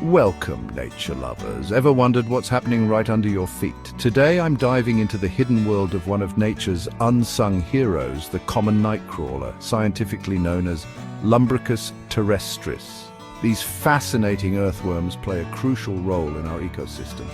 Welcome, nature lovers. Ever wondered what's happening right under your feet? Today I'm diving into the hidden world of one of nature's unsung heroes, the common nightcrawler, scientifically known as Lumbricus terrestris. These fascinating earthworms play a crucial role in our ecosystem.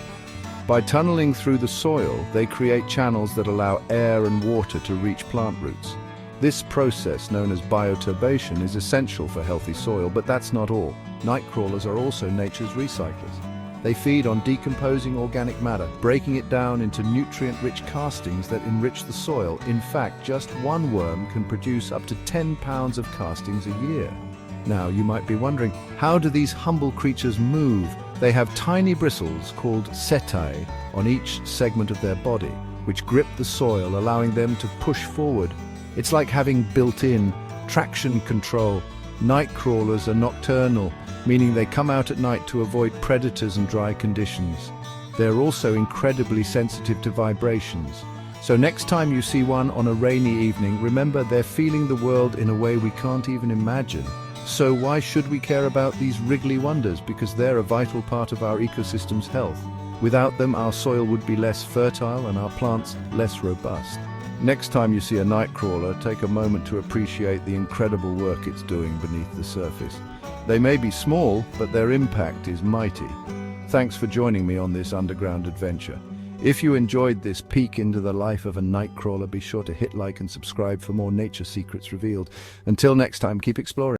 By tunneling through the soil, they create channels that allow air and water to reach plant roots. This process, known as bioturbation, is essential for healthy soil, but that's not all. Nightcrawlers are also nature's recyclers. They feed on decomposing organic matter, breaking it down into nutrient-rich castings that enrich the soil. In fact, just one worm can produce up to 10 pounds of castings a year. Now, you might be wondering, how do these humble creatures move? They have tiny bristles called setae on each segment of their body, which grip the soil, allowing them to push forward. It's like having built-in traction control. Nightcrawlers are nocturnal, meaning they come out at night to avoid predators and dry conditions. They're also incredibly sensitive to vibrations. So next time you see one on a rainy evening, remember they're feeling the world in a way we can't even imagine. So why should we care about these wriggly wonders? Because they're a vital part of our ecosystem's health. Without them, our soil would be less fertile and our plants less robust. Next time you see a nightcrawler, take a moment to appreciate the incredible work it's doing beneath the surface. They may be small, but their impact is mighty. Thanks for joining me on this underground adventure. If you enjoyed this peek into the life of a nightcrawler, be sure to hit like and subscribe for more nature secrets revealed. Until next time, keep exploring.